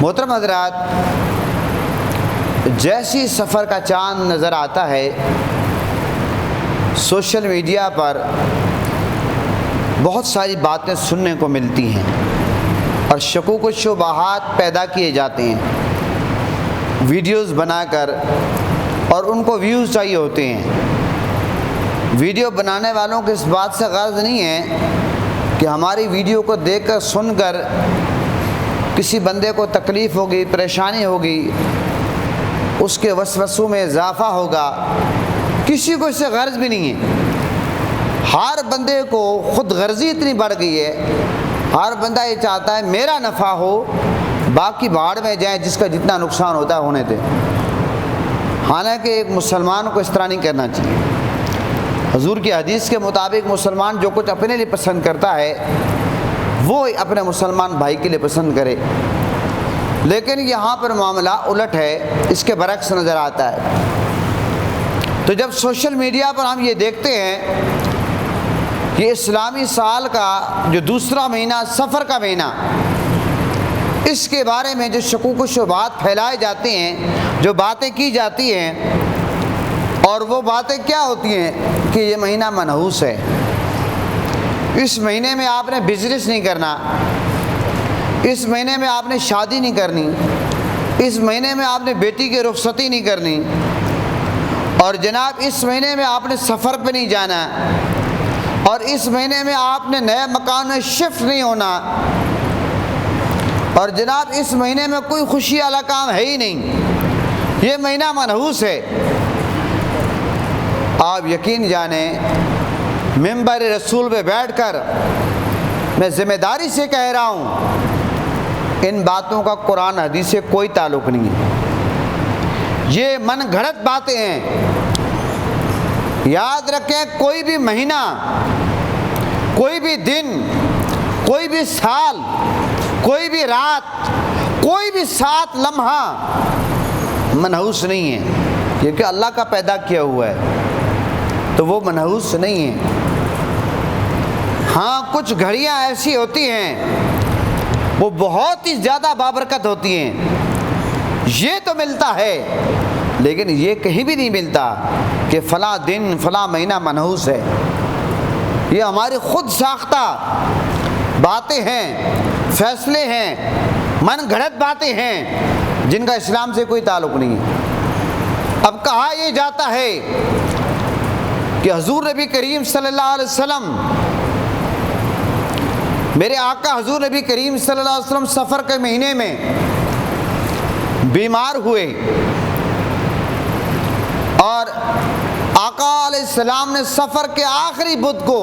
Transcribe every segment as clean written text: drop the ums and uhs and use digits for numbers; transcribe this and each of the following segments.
محترم حضرات، جیسی سفر کا چاند نظر آتا ہے سوشل میڈیا پر بہت ساری باتیں سننے کو ملتی ہیں اور شکوک و شبہات پیدا کیے جاتے ہیں ویڈیوز بنا کر، اور ان کو ویوز چاہیے ہوتے ہیں۔ ویڈیو بنانے والوں کو اس بات سے غرض نہیں ہے کہ ہماری ویڈیو کو دیکھ کر سن کر کسی بندے کو تکلیف ہوگی، پریشانی ہوگی، اس کے وسوسوں میں اضافہ ہوگا، کسی کو اس سے غرض بھی نہیں ہے۔ ہر بندے کو خود غرضی اتنی بڑھ گئی ہے، ہر بندہ یہ چاہتا ہے میرا نفع ہو، باقی بھاڑ میں جائیں، جس کا جتنا نقصان ہوتا ہے ہونے دیں۔ حالانکہ ایک مسلمان کو اس طرح نہیں کرنا چاہیے۔ حضور کی حدیث کے مطابق مسلمان جو کچھ اپنے لیے پسند کرتا ہے وہ اپنے مسلمان بھائی کے لیے پسند کرے، لیکن یہاں پر معاملہ الٹ ہے، اس کے برعکس نظر آتا ہے۔ تو جب سوشل میڈیا پر ہم یہ دیکھتے ہیں کہ اسلامی سال کا جو دوسرا مہینہ سفر کا مہینہ، اس کے بارے میں جو شکوک و شبہات پھیلائے جاتے ہیں، جو باتیں کی جاتی ہیں، اور وہ باتیں کیا ہوتی ہیں کہ یہ مہینہ منحوس ہے، اس مہینے میں آپ نے بزنس نہیں کرنا، اس مہینے میں آپ نے شادی نہیں کرنی، اس مہینے میں آپ نے بیٹی کی رخصتی نہیں کرنی، اور جناب اس مہینے میں آپ نے سفر پہ نہیں جانا، اور اس مہینے میں آپ نے نئے مکان میں شفٹ نہیں ہونا، اور جناب اس مہینے میں کوئی خوشی والا کام ہے ہی نہیں، یہ مہینہ منحوس ہے۔ آپ یقین جانیں، منبر رسول پہ بیٹھ کر میں ذمہ داری سے کہہ رہا ہوں، ان باتوں کا قرآن حدیث سے کوئی تعلق نہیں ہے، یہ من گھڑت باتیں ہیں۔ یاد رکھیں، کوئی بھی مہینہ، کوئی بھی دن، کوئی بھی سال، کوئی بھی رات، کوئی بھی سات لمحہ منحوس نہیں ہے، کیونکہ اللہ کا پیدا کیا ہوا ہے، تو وہ منحوس نہیں ہے۔ ہاں، کچھ گھڑیاں ایسی ہوتی ہیں وہ بہت ہی زیادہ بابرکت ہوتی ہیں، یہ تو ملتا ہے، لیکن یہ کہیں بھی نہیں ملتا کہ فلاں دن فلاں مہینہ منحوس ہے۔ یہ ہماری خود ساختہ باتیں ہیں، فیصلے ہیں، من گھڑت باتیں ہیں، جن کا اسلام سے کوئی تعلق نہیں ہے۔ اب کہا یہ جاتا ہے کہ حضور نبی کریم صلی اللہ علیہ وسلم، میرے آقا حضور نبی کریم صلی اللہ علیہ وسلم سفر کے مہینے میں بیمار ہوئے، اور آقا علیہ السلام نے سفر کے آخری بدھ کو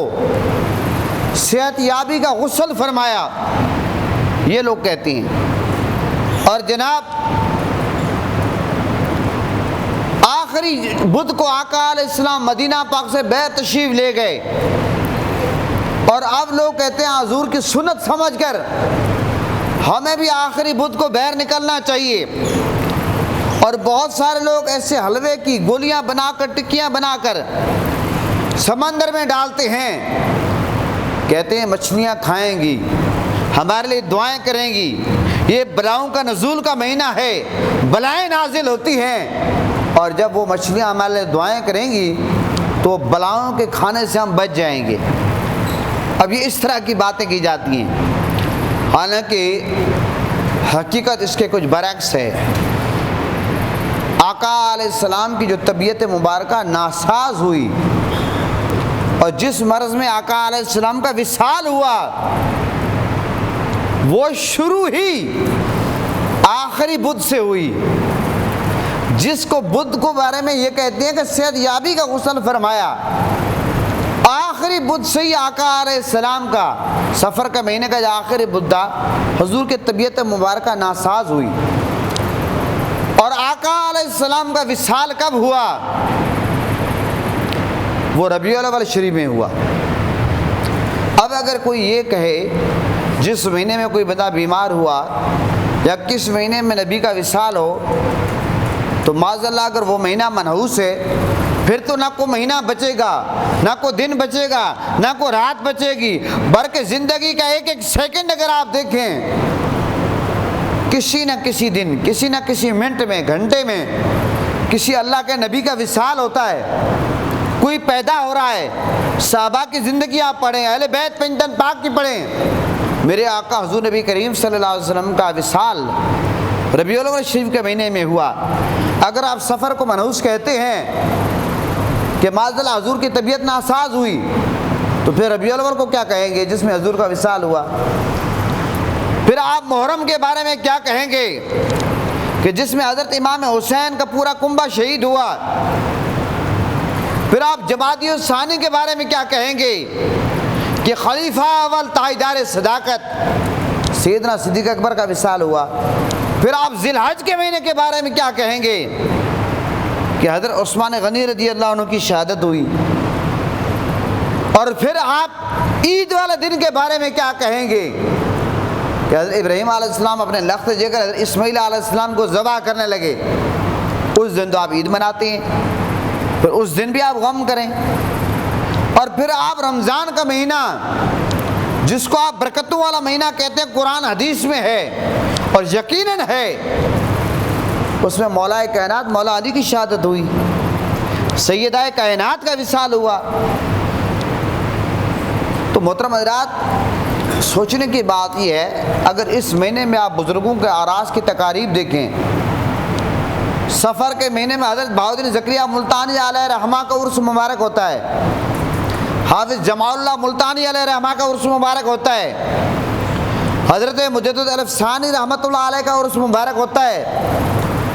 صحت یابی کا غسل فرمایا، یہ لوگ کہتے ہیں، اور جناب آخری بدھ کو آقا علیہ السلام مدینہ پاک سے بیت تشریف لے گئے، اور اب لوگ کہتے ہیں حضور کی سنت سمجھ کر ہمیں بھی آخری بدھ کو باہر نکلنا چاہیے، اور بہت سارے لوگ ایسے حلوے کی گولیاں بنا کر، ٹکیاں بنا کر سمندر میں ڈالتے ہیں، کہتے ہیں مچھلیاں کھائیں گی، ہمارے لیے دعائیں کریں گی، یہ بلاؤں کا نزول کا مہینہ ہے، بلائیں نازل ہوتی ہیں، اور جب وہ مچھلیاں ہمارے لیے دعائیں کریں گی تو بلاؤں کے کھانے سے ہم بچ جائیں گے۔ اب یہ اس طرح کی باتیں کی جاتی ہیں، حالانکہ حقیقت اس کے کچھ برعکس ہے۔ آقا علیہ السلام کی جو طبیعت مبارکہ ناساز ہوئی، اور جس مرض میں آقا علیہ السلام کا وصال ہوا، وہ شروع ہی آخری بدھ سے ہوئی، جس کو بدھ کو بارے میں یہ کہتے ہیں کہ صحت یابی کا غسل فرمایا، آخری بدھ سے ہی آقا علیہ السلام کا سفر کا مہینے کا جو آخری بدھ تھا، حضور کی طبیعت مبارکہ ناساز ہوئی، اور آقا علیہ السلام کا وصال کب ہوا؟ وہ ربیع الاول شریف میں ہوا۔ اب اگر کوئی یہ کہے جس مہینے میں کوئی بندہ بیمار ہوا یا کس مہینے میں نبی کا وصال ہو، تو معاذ اللہ اگر وہ مہینہ منحوس ہے، پھر تو نہ کوئی مہینہ بچے گا، نہ کوئی دن بچے گا، نہ کوئی رات بچے گی، بلکہ زندگی کا ایک ایک سیکنڈ اگر آپ دیکھیں کسی نہ کسی دن، کسی نہ کسی منٹ میں، گھنٹے میں کسی اللہ کے نبی کا وصال ہوتا ہے، کوئی پیدا ہو رہا ہے۔ صحابہ کی زندگی آپ پڑھیں، اہل بیت پنجتن پاک کی پڑھیں۔ میرے آقا حضور نبی کریم صلی اللہ علیہ وسلم کا وصال ربیع الاول شریف کے مہینے میں ہوا۔ اگر آپ سفر کو منحوس کہتے ہیں کہ معاذ اللہ حضور کی طبیعت ناساز ہوئی، تو پھر ربیع الاول کو کیا کہیں گے جس میں حضور کا وصال ہوا؟ پھر آپ محرم کے بارے میں کیا کہیں گے کہ جس میں حضرت امام حسین کا پورا کنبہ شہید ہوا؟ پھر آپ جمادی الثانی کے بارے میں کیا کہیں گے کہ خلیفہ اول تاجدار صداقت سیدنا صدیق اکبر کا وصال ہوا؟ پھر آپ ذی الحج کے مہینے کے بارے میں کیا کہیں گے کہ حضرت عثمان غنی رضی اللہ عنہ کی شہادت ہوئی؟ اور پھر آپ عید والے دن کے بارے میں کیا کہیں گے کہ حضرت ابراہیم علیہ السلام اپنے لخت جگر حضرت اسماعیل علیہ السلام کو ذبح کرنے لگے؟ اس دن تو آپ عید مناتے ہیں، پھر اس دن بھی آپ غم کریں۔ اور پھر آپ رمضان کا مہینہ جس کو آپ برکتوں والا مہینہ کہتے ہیں، قرآن حدیث میں ہے اور یقیناً ہے، اس میں مولا کائنات مولا علی کی شہادت ہوئی، سیدہ کائنات کا وصال ہوا۔ تو محترم حضرات، سوچنے کی بات یہ ہے، اگر اس مہینے میں آپ بزرگوں کے آراس کی تقاریب دیکھیں، سفر کے مہینے میں حضرت بہاؤالدین زکریا ملتانی علیہ رحمہ کا عرس مبارک ہوتا ہے، حافظ جمال اللہ ملتانی علیہ رحمہ کا عرس مبارک ہوتا ہے، حضرت مجدد الف ثانی رحمۃ اللہ علیہ کا عرس مبارک ہوتا ہے،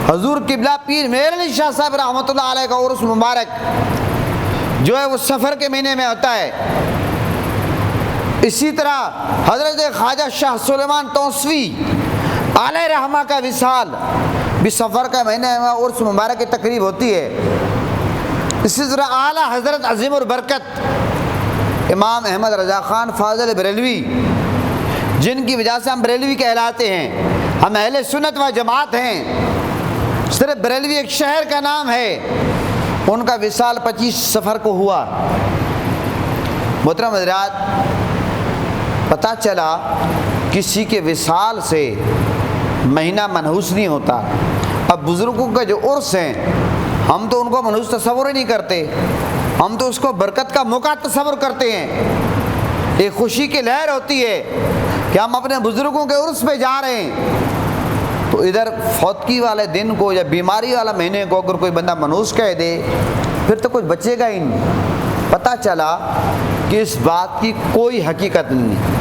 حضور قبلہ پیر مہر علی شاہ صاحب رحمۃ اللہ علیہ کا عرس مبارک جو ہے وہ سفر کے مہینے میں ہوتا ہے۔ اسی طرح حضرت خواجہ شاہ سلیمان توسوی علیہ رحمہ کا وصال بھی سفر کا مہینے میں عرس مبارک کی تقریب ہوتی ہے۔ اسی طرح اعلیٰ حضرت عظیم البرکت امام احمد رضا خان فاضل بریلوی، جن کی وجہ سے ہم بریلوی کہلاتے ہیں، ہم اہل سنت و جماعت ہیں، صرف بریلوی ایک شہر کا نام ہے، ان کا وصال 25 سفر کو ہوا۔ محترم حضرات، پتہ چلا کسی کے وصال سے مہینہ منحوس نہیں ہوتا۔ اب بزرگوں کا جو عرس ہیں، ہم تو ان کو منحوس تصور ہی نہیں کرتے، ہم تو اس کو برکت کا موقع تصور کرتے ہیں۔ ایک خوشی کی لہر ہوتی ہے کہ ہم اپنے بزرگوں کے عرس پہ جا رہے ہیں، تو ادھر فوتگی والے دن کو یا بیماری والا مہینے کو اگر کوئی بندہ منحوس کہہ دے، پھر تو کچھ بچے گا ہی نہیں۔ پتہ چلا کہ اس بات کی کوئی حقیقت نہیں ہے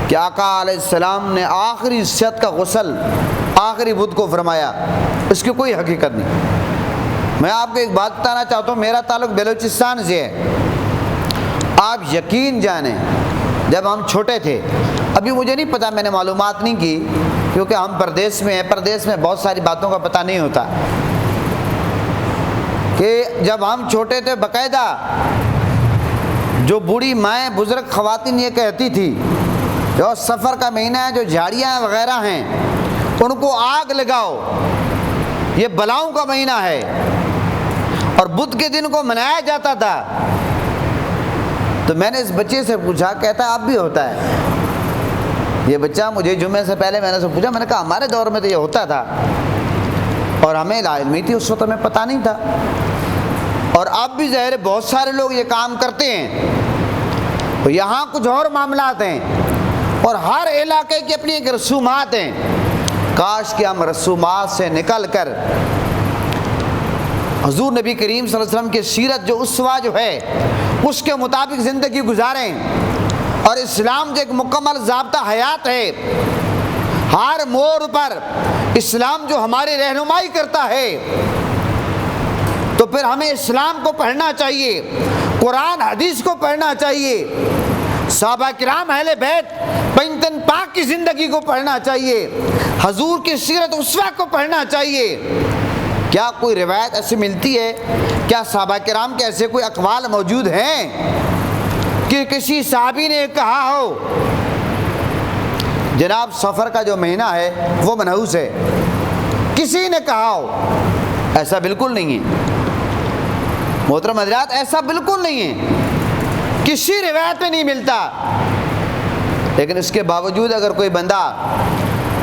کہ آقا علیہ السلام نے آخری صحت کا غسل آخری بدھ کو فرمایا، اس کی کوئی حقیقت نہیں۔ میں آپ کو ایک بات بتانا چاہتا ہوں، میرا تعلق بلوچستان سے ہے۔ آپ یقین جانیں، جب ہم چھوٹے تھے، ابھی مجھے نہیں پتا، میں نے معلومات نہیں کی کیونکہ ہم پردیس میں ہیں، پردیس میں بہت ساری باتوں کا پتہ نہیں ہوتا، کہ جب ہم چھوٹے تھے باقاعدہ جو بوڑھی مائیں بزرگ خواتین یہ کہتی تھی جو سفر کا مہینہ ہے، جو جھاڑیاں وغیرہ ہیں ان کو آگ لگاؤ، یہ بلاؤں کا مہینہ ہے، اور بدھ کے دن کو منایا جاتا تھا۔ تو میں نے اس بچے سے پوچھا، کہتا ہے اب بھی ہوتا ہے؟ یہ بچہ مجھے جمعے سے پہلے میں نے سے پوچھا، میں نے کہا ہمارے دور میں تو یہ ہوتا تھا اور ہمیں لا علمی تھی، اس وقت ہمیں پتہ نہیں تھا، اور اب بھی ظاہر بہت سارے لوگ یہ کام کرتے ہیں۔ تو یہاں کچھ اور معاملات ہیں اور ہر علاقے کی اپنی ایک رسومات ہیں۔ کاش کہ ہم رسومات سے نکل کر حضور نبی کریم صلی اللہ علیہ وسلم کی سیرت جو اسوہ جو ہے اس کے مطابق زندگی گزاریں، اور اسلام جو ایک مکمل ضابطہ حیات ہے، ہر موڑ پر اسلام جو ہماری رہنمائی کرتا ہے، تو پھر ہمیں اسلام کو پڑھنا چاہیے، قرآن حدیث کو پڑھنا چاہیے، صحابہ کرام اہل بیت پنجتن پاک کی زندگی کو پڑھنا چاہیے، حضور کی سیرت اسوہ کو پڑھنا چاہیے۔ کیا کوئی روایت ایسی ملتی ہے، کیا صحابہ کرام کے ایسے کوئی اقوال موجود ہیں کہ کسی صحابی نے کہا ہو جناب سفر کا جو مہینہ ہے وہ منحوس ہے؟ کسی نے کہا ہو؟ ایسا بالکل نہیں ہے محترم حضرات، ایسا بالکل نہیں ہے، کسی روایت میں نہیں ملتا۔ لیکن اس کے باوجود اگر کوئی بندہ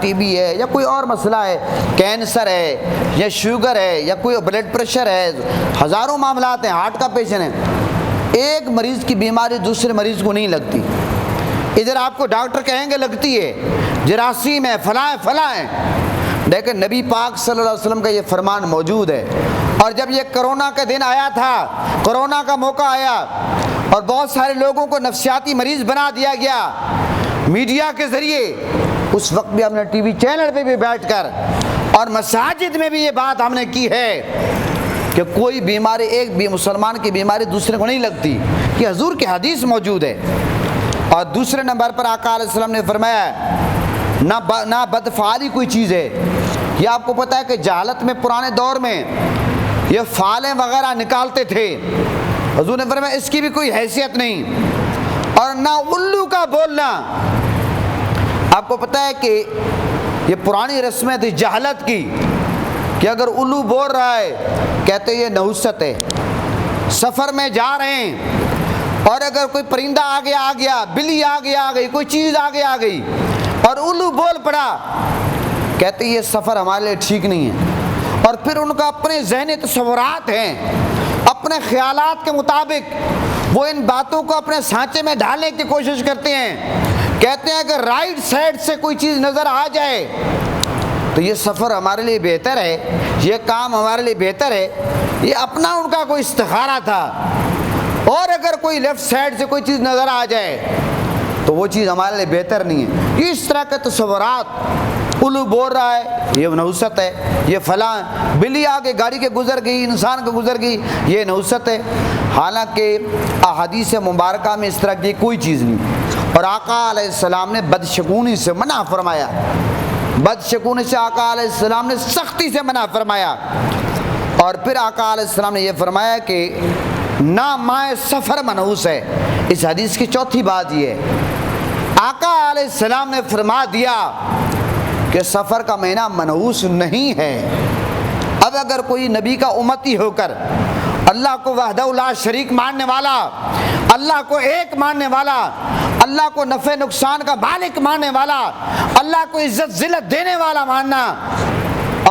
ٹی بی ہے یا کوئی اور مسئلہ ہے، کینسر ہے یا شوگر ہے یا کوئی بلڈ پریشر ہے، ہزاروں معاملات ہیں، ہارٹ کا پیشنٹ ہے، ایک مریض کی بیماری دوسرے مریض کو نہیں لگتی۔ ادھر آپ کو ڈاکٹر کہیں گے لگتی ہے، جراثیم ہے، فلاں ہے، لیکن نبی پاک صلی اللہ علیہ وسلم کا یہ فرمان موجود ہے۔ اور جب یہ کرونا کا دن آیا تھا، کرونا کا موقع آیا اور بہت سارے لوگوں کو نفسیاتی مریض بنا دیا گیا میڈیا کے ذریعے، اس وقت بھی ہم نے ٹی وی چینل پہ بھی بیٹھ کر اور مساجد میں بھی یہ بات ہم نے کی ہے کہ کوئی بیماری، ایک بھی مسلمان کی بیماری دوسرے کو نہیں لگتی، یہ حضور کی حدیث موجود ہے۔ اور دوسرے نمبر پر آقا علیہ السلام نے فرمایا نہ بدفعالی کوئی چیز ہے۔ یہ آپ کو پتہ ہے کہ جہالت میں پرانے دور میں یہ فالیں وغیرہ نکالتے تھے، حضور نے فرمایا اس کی بھی کوئی حیثیت نہیں۔ اور نہ الو کا بولنا، آپ کو پتہ ہے کہ یہ پرانی رسمیں تھی جہالت کی کہ اگر الو بول رہا ہے کہتے یہ نحوست ہے۔ سفر میں جا رہے ہیں اور اگر کوئی پرندہ آگے آ گیا، بلی آگے آ گئی، کوئی چیز آگے آ گئی اور الو بول پڑا، کہتے یہ سفر ہمارے لیے ٹھیک نہیں ہے۔ اور پھر ان کا اپنے ذہنی تصورات ہیں، اپنے خیالات کے مطابق وہ ان باتوں کو اپنے سانچے میں ڈھالنے کی کوشش کرتے ہیں۔ کہتے ہیں کہ رائٹ سائڈ سے کوئی چیز نظر آ جائے تو یہ سفر ہمارے لیے بہتر ہے، یہ کام ہمارے لیے بہتر ہے۔ یہ اپنا ان کا کوئی استخارہ تھا۔ اور اگر کوئی لیفٹ سائڈ سے کوئی چیز نظر آ جائے تو وہ چیز ہمارے لیے بہتر نہیں ہے۔ اس طرح کے تصورات، الو بول رہا ہے یہ نحوست ہے، یہ فلاں، بلی آگے گاڑی کے گزر گئی، انسان کے گزر گئی، یہ نحوست ہے۔ حالانکہ احادیث مبارکہ میں اس طرح کی کوئی چیز نہیں۔ اور آقا علیہ السلام نے بدشگونی سے منع فرمایا، بدشگونی سے آقا علیہ السلام نے سختی سے منع فرمایا۔ اور پھر آقا علیہ السلام نے یہ فرمایا کہ نہ مائے سفر منحوس ہے۔ اس حدیث کی چوتھی بات یہ ہے، آقا علیہ السلام نے فرما دیا کہ سفر کا مہینہ منحوس نہیں ہے۔ اب اگر کوئی نبی کا امتی ہو کر اللہ کو وحدہ لا شریک ماننے والا، اللہ کو ایک ماننے والا، اللہ کو نفع نقصان کا مالک ماننے والا، اللہ کو عزت ذلت دینے والا ماننا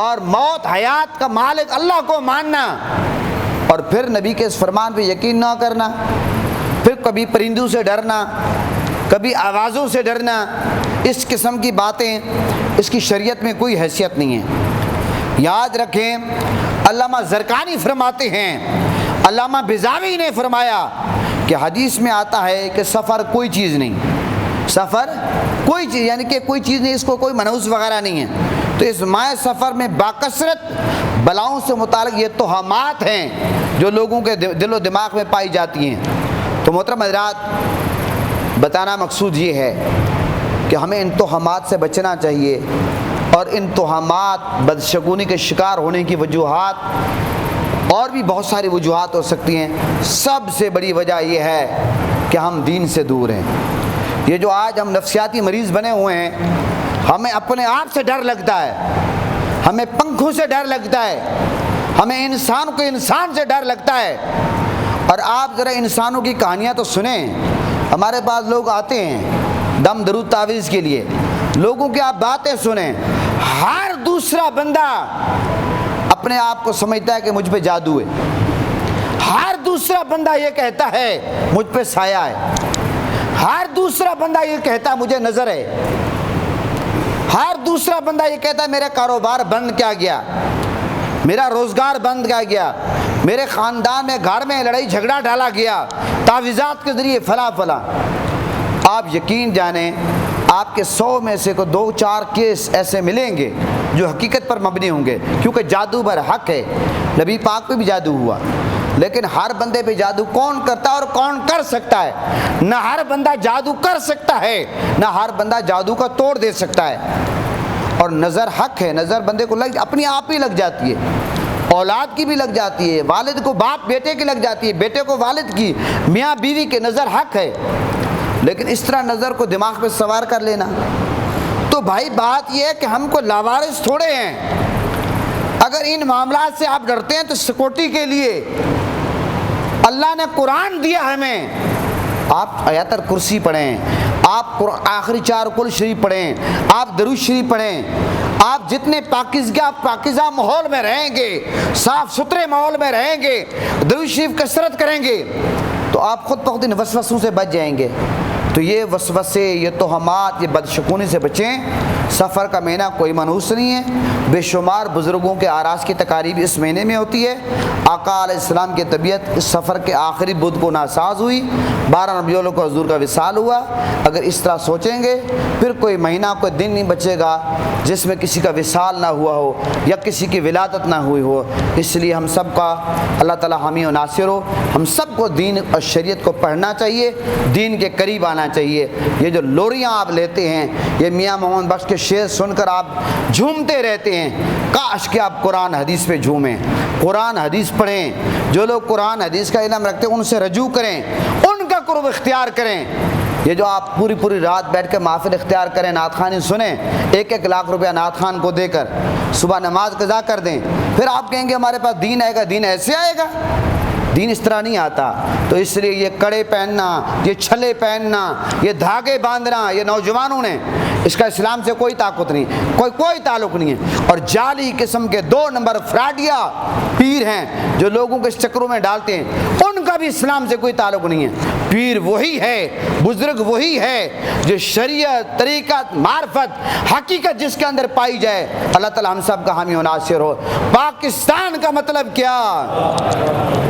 اور موت حیات کا مالک اللہ کو ماننا، اور پھر نبی کے اس فرمان پہ یقین نہ کرنا، پھر کبھی پرندوں سے ڈرنا، کبھی آوازوں سے ڈرنا، اس قسم کی باتیں اس کی شریعت میں کوئی حیثیت نہیں ہے۔ یاد رکھیں، علامہ زرقانی فرماتے ہیں، علامہ بیضاوی نے فرمایا کہ حدیث میں آتا ہے کہ سفر کوئی چیز نہیں، سفر کوئی چیز یعنی کہ کوئی چیز نہیں، اس کو کوئی منحوس وغیرہ نہیں ہے۔ تو اس ماہ سفر میں باکثرت بلاؤں سے متعلق یہ توہمات ہیں جو لوگوں کے دل و دماغ میں پائی جاتی ہیں۔ تو محترم حضرات، بتانا مقصود یہ ہے کہ ہمیں ان توہمات سے بچنا چاہیے، اور ان توہمات، بدشگونی کے شکار ہونے کی وجوہات اور بھی بہت ساری وجوہات ہو سکتی ہیں۔ سب سے بڑی وجہ یہ ہے کہ ہم دین سے دور ہیں۔ یہ جو آج ہم نفسیاتی مریض بنے ہوئے ہیں، ہمیں اپنے آپ سے ڈر لگتا ہے، ہمیں پنکھوں سے ڈر لگتا ہے، ہمیں انسان کو انسان سے ڈر لگتا ہے۔ اور آپ ذرا انسانوں کی کہانیاں تو سنیں، ہمارے پاس لوگ آتے ہیں دم درود تعویذ کے لیے، لوگوں کی آپ باتیں سنیں، ہر دوسرا بندہ اپنے آپ کو سمجھتا ہے کہ مجھ پہ جادو ہے، ہر دوسرا بندہ یہ کہتا ہے مجھ پہ سایہ ہے، ہر دوسرا بندہ یہ کہتا ہے مجھے نظر ہے، ہر دوسرا بندہ یہ کہتا ہے میرا کاروبار بند کیا گیا، میرا روزگار بند کیا گیا، میرے خاندان میں گھر میں لڑائی جھگڑا ڈالا گیا تعویذات کے ذریعے فلاں فلاں۔ آپ یقین جانیں، آپ کے 100 میں سے کو 2-4 کیس ایسے ملیں گے جو حقیقت پر مبنی ہوں گے، کیونکہ جادو بر حق ہے۔ نبی پاک پہ بھی جادو ہوا، لیکن ہر بندے پہ جادو کون کرتا ہے اور کون کر سکتا ہے؟ نہ ہر بندہ جادو کر سکتا ہے، نہ ہر بندہ جادو کا توڑ دے سکتا ہے۔ اور نظر حق ہے، نظر بندے کو اپنی آپ ہی لگ جاتی ہے، اولاد کی بھی لگ جاتی ہے، والد کو باپ بیٹے کی لگ جاتی ہے، بیٹے کو والد کی، میاں بیوی کے، نظر حق ہے۔ لیکن اس طرح نظر کو دماغ پہ سوار کر لینا، تو بھائی بات یہ ہے کہ ہم کو لاوارث تھوڑے ہیں۔ اگر ان معاملات سے آپ ڈرتے ہیں تو سیکورٹی کے لیے اللہ نے قرآن دیا ہمیں، آپ آیت الکرسی پڑھیں، آپ آخری 4 کل شریف پڑھیں، آپ درود شریف پڑھیں، آپ جتنے پاکیزہ ماحول میں رہیں گے، صاف ستھرے ماحول میں رہیں گے، درود شریف کثرت کریں گے تو آپ خود بخود ان وسوسوں سے بچ جائیں گے۔ تو یہ وسوسے، یہ توہمات، یہ بدشگونی سے بچیں۔ سفر کا مہینہ کوئی منحوس نہیں ہے، بے شمار بزرگوں کے آراز کی تقاریب اس مہینے میں ہوتی ہے۔ آقا علیہ السلام کی طبیعت اس سفر کے آخری بدھ کو ناساز ہوئی، 12 ربیع الاول کو حضور کا وصال ہوا۔ اگر اس طرح سوچیں گے پھر کوئی مہینہ، کوئی دن نہیں بچے گا جس میں کسی کا وصال نہ ہوا ہو یا کسی کی ولادت نہ ہوئی ہو۔ اس لیے ہم سب کا اللہ تعالی حامی و ناصر ہو، ہم سب کو دین اور شریعت کو پڑھنا چاہیے، دین کے قریب آنا چاہیے۔ یہ جو لوریاں آپ لیتے ہیں، یہ میاں محمد بخش کے شعر سن کر آپ جھومتے رہتے ہیں، کاش کہ آپ قرآن حدیث پہ جھومیں، قرآن حدیث پڑھیں۔ جو لوگ قرآن حدیث کا علم رکھتے ہیں ان سے رجوع کریں، ان کا قرب اختیار کریں۔ یہ جو آپ پوری رات بیٹھ کے محفل اختیار کریں، نعت خوانی سنیں، 1 لاکھ روپیہ نعت خوان کو دے کر صبح نماز قضا کر دیں، پھر آپ کہیں گے ہمارے پاس دین آئے گا۔ دین ایسے آئے گا؟ دین اس طرح نہیں آتا۔ تو اس لیے یہ کڑے پہننا، یہ چھلے پہننا، یہ دھاگے باندھنا، یہ نوجوانوں نے، اس کا اسلام سے کوئی طاقت نہیں، کوئی تعلق نہیں ہے۔ اور جعلی قسم کے 2 نمبر فراڈیا پیر ہیں جو لوگوں کو اس چکروں میں ڈالتے ہیں، ان کا بھی اسلام سے کوئی تعلق نہیں ہے۔ پیر وہی ہے، بزرگ وہی ہے جو شریعت، طریقت، معرفت، حقیقت جس کے اندر پائی جائے۔ اللہ تعالی ہم سب کا حامی و ناصر ہو۔ پاکستان کا مطلب کیا؟